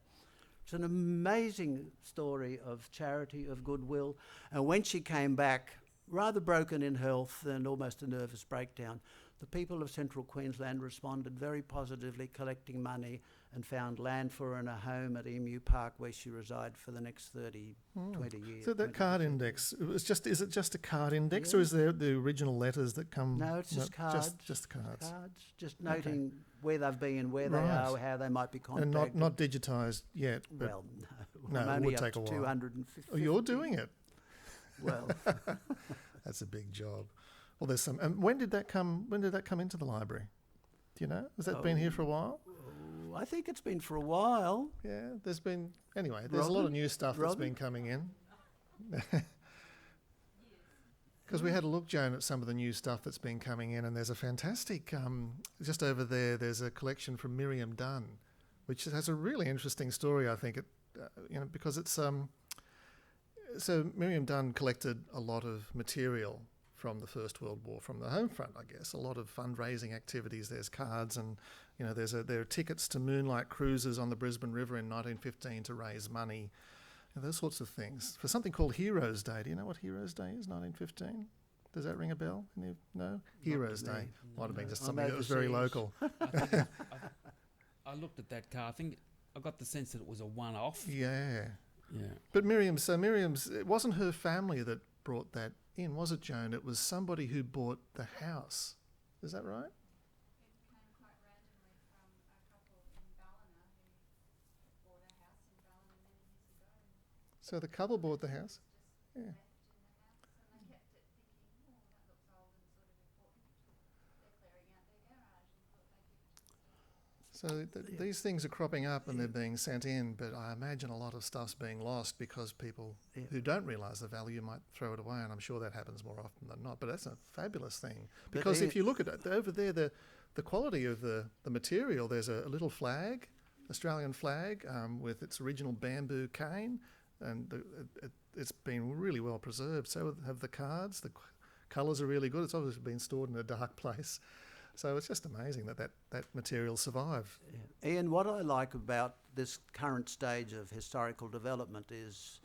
It's an amazing story of charity, of goodwill. And when she came back, rather broken in health and almost a nervous breakdown, the people of Central Queensland responded very positively, collecting money, and found land for her in a home at Emu Park where she resided for the next 20 years. So that card index, is it just a card index, or is there the original letters that come? No, it's just cards. Just cards. Just noting where they've been, where they are, how they might be contacted. And not digitised yet. Well, no, I'm it only would up take to a while. 250. Oh, you're doing it. Well, that's a big job. Well, there's some. And when did that come into the library? Do you know? Has that been here for a while? I think it's been for a while. Yeah, there's been. Anyway, there's a lot of new stuff that's been coming in. Because we had a look, Joan, at some of the new stuff that's been coming in, and there's a fantastic. Just over there, there's a collection from Miriam Dunn, which has a really interesting story. I think because it's So Miriam Dunn collected a lot of material from the First World War, from the home front, I guess. A lot of fundraising activities. There's cards, and there are tickets to moonlight cruises on the Brisbane River in 1915 to raise money, and those sorts of things. For something called Heroes Day. Do you know what Heroes Day is? 1915. Does that ring a bell? No? Heroes Day. Might have been just something that was very local. I looked at that car. I think I got the sense that it was a one-off. Yeah. Yeah. But Miriam's, it wasn't her family that brought that in, was it, Joan? It was somebody who bought the house. Is that right? It came quite randomly from a couple in Ballina who bought a house in Ballina many years ago. So the couple bought the house? Yeah. Left in the house, and they kept it thinking, oh, that looks old and sort of important. They're clearing out their garage and thought they'd give it to us. So these things are cropping up and they're being sent in, but I imagine a lot of stuff's being lost because people who don't realise the value might throw it away, and I'm sure that happens more often than not. But that's a fabulous thing, because if you look at it over there, the quality of the material, there's a little flag, Australian flag, with its original bamboo cane, and it's been really well preserved. So have the cards. The colours are really good. It's obviously been stored in a dark place. So it's just amazing that material survived. Yeah. Ian, what I like about this current stage of historical development is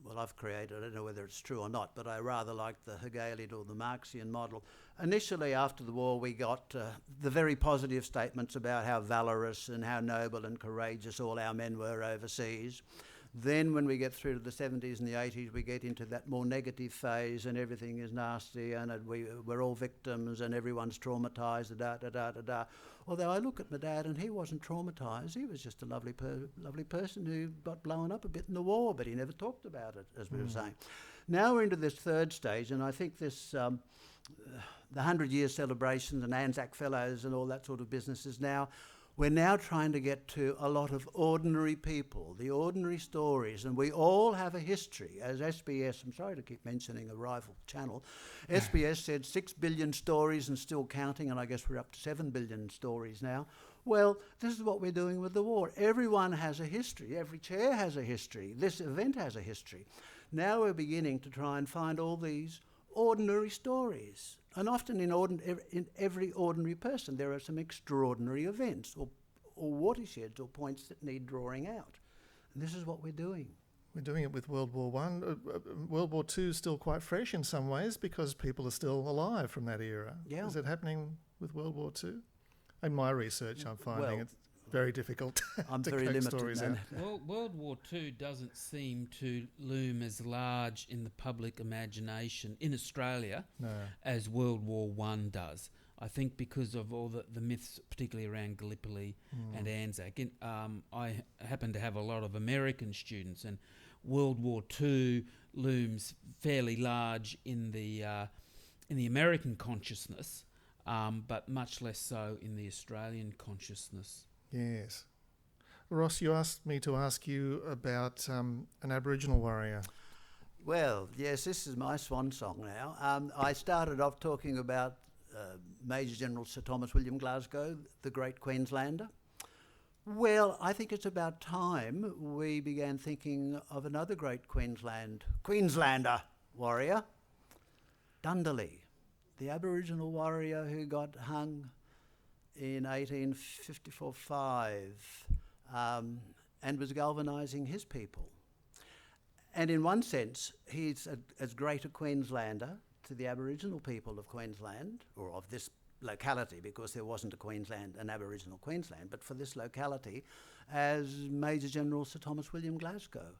well, I've created, I don't know whether it's true or not, but I rather like the Hegelian or the Marxian model. Initially, after the war, we got the very positive statements about how valorous and how noble and courageous all our men were overseas. Then when we get through to the 70s and the 80s, we get into that more negative phase and everything is nasty and we're all victims and everyone's traumatised, da-da-da-da-da. Although I look at my dad and he wasn't traumatised. He was just a lovely person who got blown up a bit in the war, but he never talked about it, as we were saying. Now we're into this third stage, and I think this, the 100-year celebrations and Anzac Fellows and all that sort of business is now, we're now trying to get to a lot of ordinary people, the ordinary stories, and we all have a history. As SBS, I'm sorry to keep mentioning a rival channel, SBS said 6 billion stories and still counting, and I guess we're up to 7 billion stories now. Well, this is what we're doing with the war. Everyone has a history. Every chair has a history. This event has a history. Now we're beginning to try and find all these ordinary stories. And often in every ordinary person, there are some extraordinary events or watersheds or points that need drawing out. And this is what we're doing. We're doing it with World War One. World War Two is still quite fresh in some ways because people are still alive from that era. Yeah. Is it happening with World War Two? In my research, I'm finding it's very difficult I'm to very crack limited stories now. out. Well, World War II doesn't seem to loom as large in the public imagination in Australia as World War One does. I think because of all the myths, particularly around Gallipoli and Anzac. I happen to have a lot of American students, and World War II looms fairly large in the American consciousness, but much less so in the Australian consciousness. Yes. Ross, you asked me to ask you about an Aboriginal warrior. Well, yes, this is my swan song now. I started off talking about Major General Sir Thomas William Glasgow, the great Queenslander. Well, I think it's about time we began thinking of another great Queenslander warrior, Dundalli, the Aboriginal warrior who got hung in 1854-5 and was galvanising his people. And in one sense, he's as great a Queenslander to the Aboriginal people of Queensland, or of this locality, because there wasn't an Aboriginal Queensland, but for this locality, as Major General Sir Thomas William Glasgow.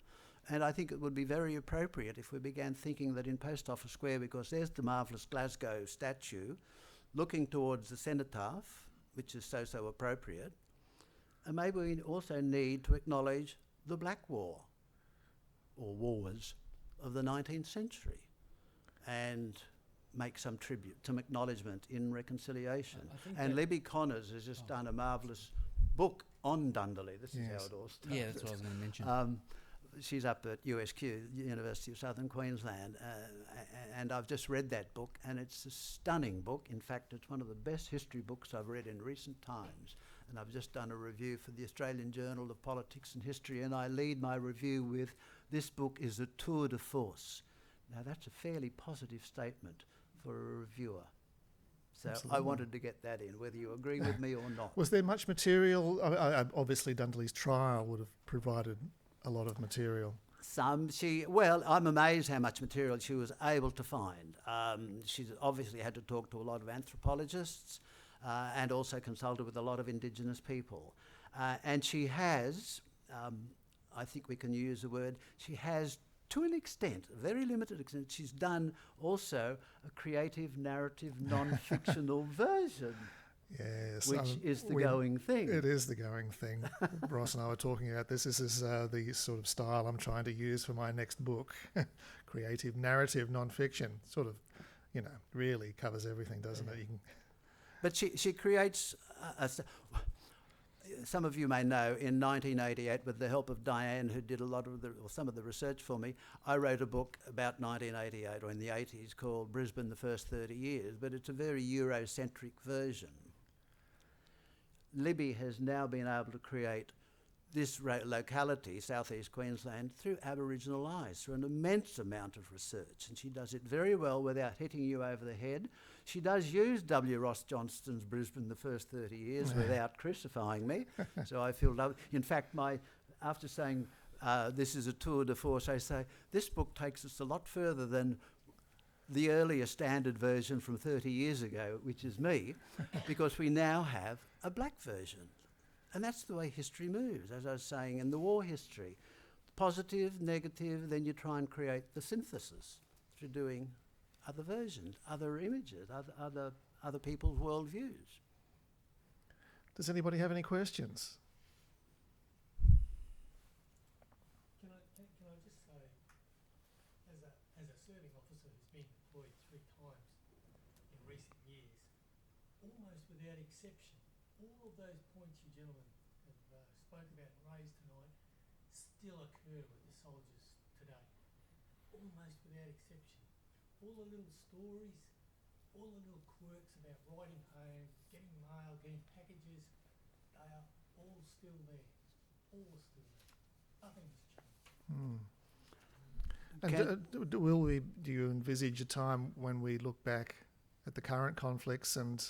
And I think it would be very appropriate if we began thinking that in Post Office Square, because there's the marvellous Glasgow statue, looking towards the cenotaph, which is so appropriate, and maybe we also need to acknowledge the Black War, or wars, of the 19th century, and make some tribute, some acknowledgement in reconciliation. And Libby Connors has just done a marvellous book on Dundalli. This is how it all started. Yeah, that's what I was going to mention. She's up at USQ, University of Southern Queensland, and I've just read that book, and it's a stunning book. In fact, it's one of the best history books I've read in recent times. And I've just done a review for the Australian Journal of Politics and History, and I lead my review with, "This book is a tour de force." Now, that's a fairly positive statement for a reviewer. So I wanted to get that in, whether you agree with me or not. Was there much material? Obviously, Dundalli's trial would have provided a lot of material. I'm amazed how much material she was able to find. She's obviously had to talk to a lot of anthropologists and also consulted with a lot of Indigenous people. And she has, I think we can use the word, she has, to an extent, a very limited extent, she's done also a creative narrative non-fictional version. Yes. Which is the going thing. It is the going thing. Ross and I were talking about this. This is the sort of style I'm trying to use for my next book. Creative narrative non-fiction. Sort of, really covers everything, doesn't it? But she creates, some of you may know, in 1988, with the help of Diane, who did some of the research for me, I wrote a book about 1988, or in the 80s, called Brisbane, the First 30 Years, but it's a very Eurocentric version. Libby has now been able to create this locality, southeast Queensland, through Aboriginal eyes, through an immense amount of research, and she does it very well without hitting you over the head. She does use W. Ross Johnston's Brisbane, the First 30 Years, without crucifying me, so I feel lovely. In fact, after saying this is a tour de force. I say this book takes us a lot further than the earlier standard version from 30 years ago, which is me, because we now have a black version. And that's the way history moves, as I was saying, in the war history. Positive, negative, then you try and create the synthesis through doing other versions, other images, other people's worldviews. Does anybody have any questions? Can I just say, as a serving officer who's been deployed 3 times in recent years, almost without exception, all of those points you gentlemen have spoke about and raised tonight still occur with the soldiers today, almost without exception. All the little stories, all the little quirks about writing home, getting mail, getting packages, they are all still there. All still there. Nothing has changed. And do you envisage a time when we look back at the current conflicts, and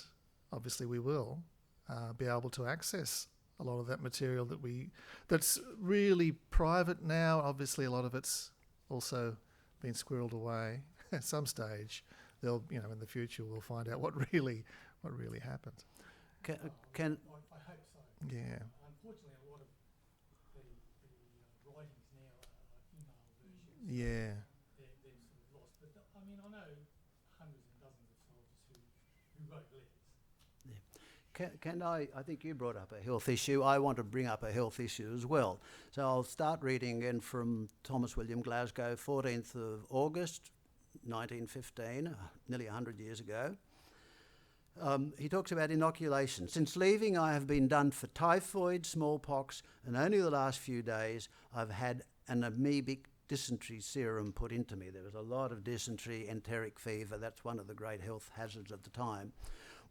obviously we will, be able to access a lot of that material that's really private now? Obviously a lot of it's also been squirreled away. At some stage, they'll, in the future, we'll find out what really happened. I hope so. Yeah. Unfortunately, a lot of the writings now are email versions. Yeah. They're sort of lost. But I know hundreds and dozens of soldiers who wrote letters. Can I think you brought up a health issue. I want to bring up a health issue as well. So I'll start reading again from Thomas William Glasgow, 14th of August, 1915, nearly 100 years ago. He talks about inoculation. Since leaving, I have been done for typhoid, smallpox, and only the last few days I've had an amoebic dysentery serum put into me. There was a lot of dysentery, enteric fever. That's one of the great health hazards of the time.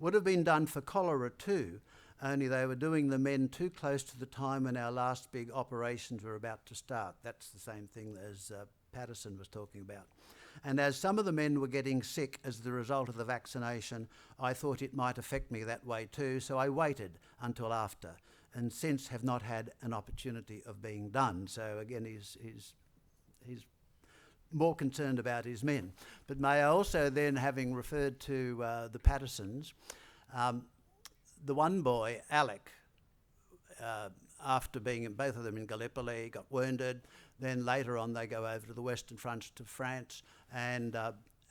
Would have been done for cholera too, only they were doing the men too close to the time when our last big operations were about to start. That's the same thing as Patterson was talking about. And as some of the men were getting sick as the result of the vaccination, I thought it might affect me that way too, so I waited until after, and since have not had an opportunity of being done. So again, he's more concerned about his men. But may I also then, having referred to the Pattersons, the one boy, Alec, after being both of them in Gallipoli, got wounded. Then later on they go over to the Western Front to France, and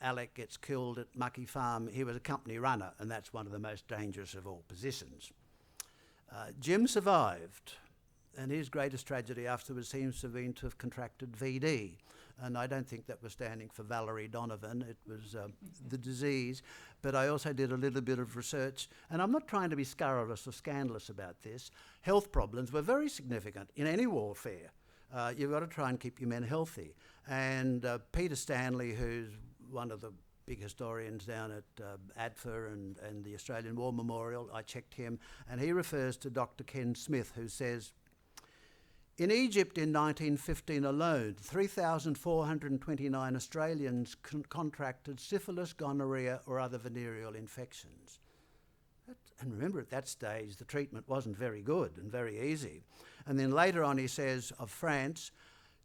Alec gets killed at Mucky Farm. He was a company runner, and that's one of the most dangerous of all positions. Jim survived, and his greatest tragedy afterwards seems to have been to have contracted VD. And I don't think that was standing for Valerie Donovan. It was the disease. But I also did a little bit of research, and I'm not trying to be scurrilous or scandalous about this. Health problems were very significant in any warfare. You've got to try and keep your men healthy. And Peter Stanley, who's one of the big historians down at ADFA and the Australian War Memorial, I checked him, and he refers to Dr Ken Smith, who says, in Egypt in 1915 alone, 3,429 Australians contracted syphilis, gonorrhea or other venereal infections. And remember, at that stage, the treatment wasn't very good and very easy. And then later on he says of France,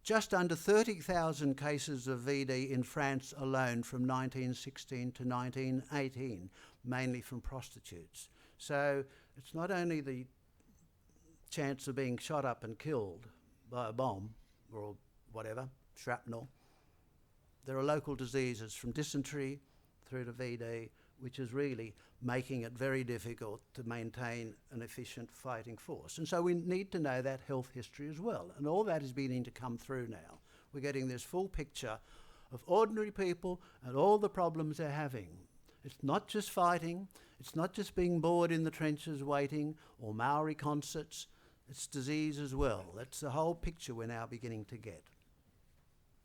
just under 30,000 cases of VD in France alone from 1916 to 1918, mainly from prostitutes. So it's not only the chance of being shot up and killed by a bomb or whatever, shrapnel. There are local diseases from dysentery through to VD, which is really making it very difficult to maintain an efficient fighting force. And so we need to know that health history as well. And all that is beginning to come through now. We're getting this full picture of ordinary people and all the problems they're having. It's not just fighting, it's not just being bored in the trenches waiting or Maori concerts. It's disease as well. That's the whole picture we're now beginning to get.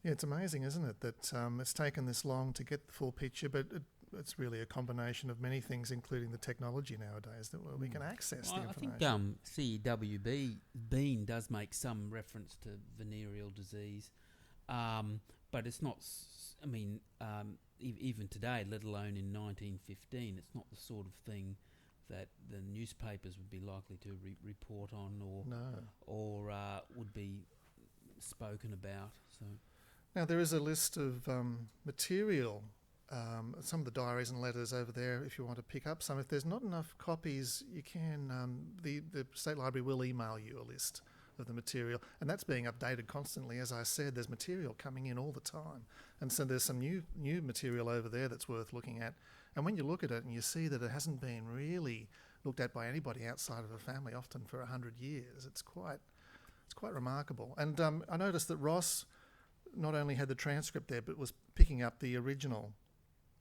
Yeah, it's amazing, isn't it, that it's taken this long to get the full picture, but it's really a combination of many things, including the technology nowadays, that we can access the information. I think CEWB Bean does make some reference to venereal disease, but it's not, even today, let alone in 1915, it's not the sort of thing that the newspapers would be likely to report on, or would be spoken about. So Now, there is a list of material, some of the diaries and letters over there if you want to pick up some. If there's not enough copies, you can, the State Library will email you a list of the material, and that's being updated constantly. As I said, there's material coming in all the time, and so there's some new material over there that's worth looking at. And when you look at it and you see that it hasn't been really looked at by anybody outside of a family, often for 100 years, it's quite remarkable. And I noticed that Ross not only had the transcript there, but was picking up the original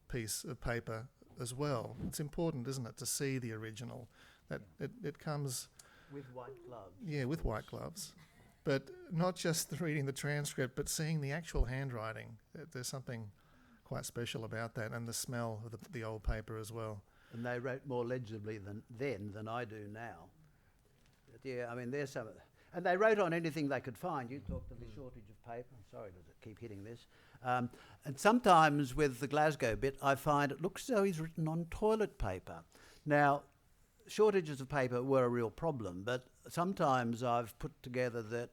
piece of paper as well. It's important, isn't it, to see the original. That it comes With white gloves. yeah, with white gloves. But not just reading the transcript, but seeing the actual handwriting. There's something quite special about that, and the smell of the old paper as well. And they wrote more legibly than I do now. But yeah, I mean, there's some... And they wrote on anything they could find. You talked of the shortage of paper. I'm sorry to keep hitting this. And sometimes with the Glasgow bit, I find it looks as though he's written on toilet paper. Now, shortages of paper were a real problem, but sometimes I've put together that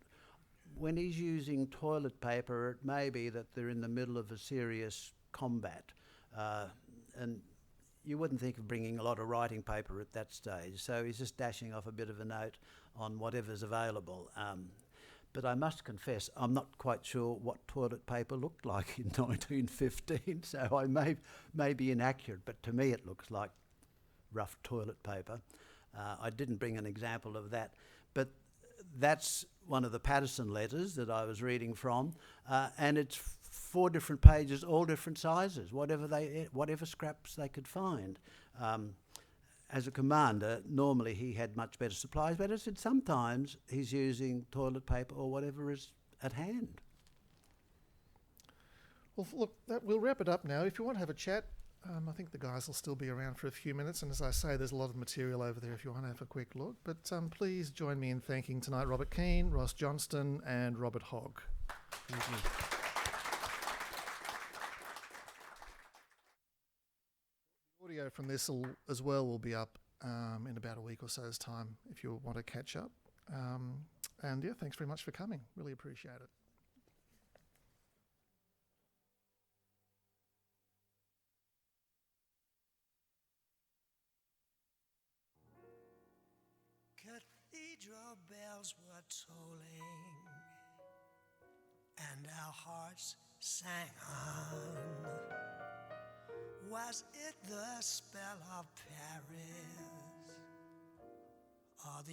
when he's using toilet paper, it may be that they're in the middle of a serious combat. And you wouldn't think of bringing a lot of writing paper at that stage. So he's just dashing off a bit of a note on whatever's available. But I must confess, I'm not quite sure what toilet paper looked like in 1915, so I may be inaccurate, but to me it looks like rough toilet paper. I didn't bring an example of that, but that's one of the Patterson letters that I was reading from, and it's 4 different pages, all different sizes, whatever scraps they could find. As a commander, normally he had much better supplies, but as I said, sometimes he's using toilet paper or whatever is at hand. Well, look, we'll wrap it up now. If you want to have a chat, I think the guys will still be around for a few minutes, and as I say, there's a lot of material over there if you want to have a quick look. But please join me in thanking tonight Robert Keane, Ross Johnston and Robert Hogg. thank you. Audio from this as well will be up in about a week or so's time if you want to catch up. And yeah, thanks very much for coming. Really appreciate it. Cathedral bells were tolling, and our hearts sang on. Was it the spell of Paris, or the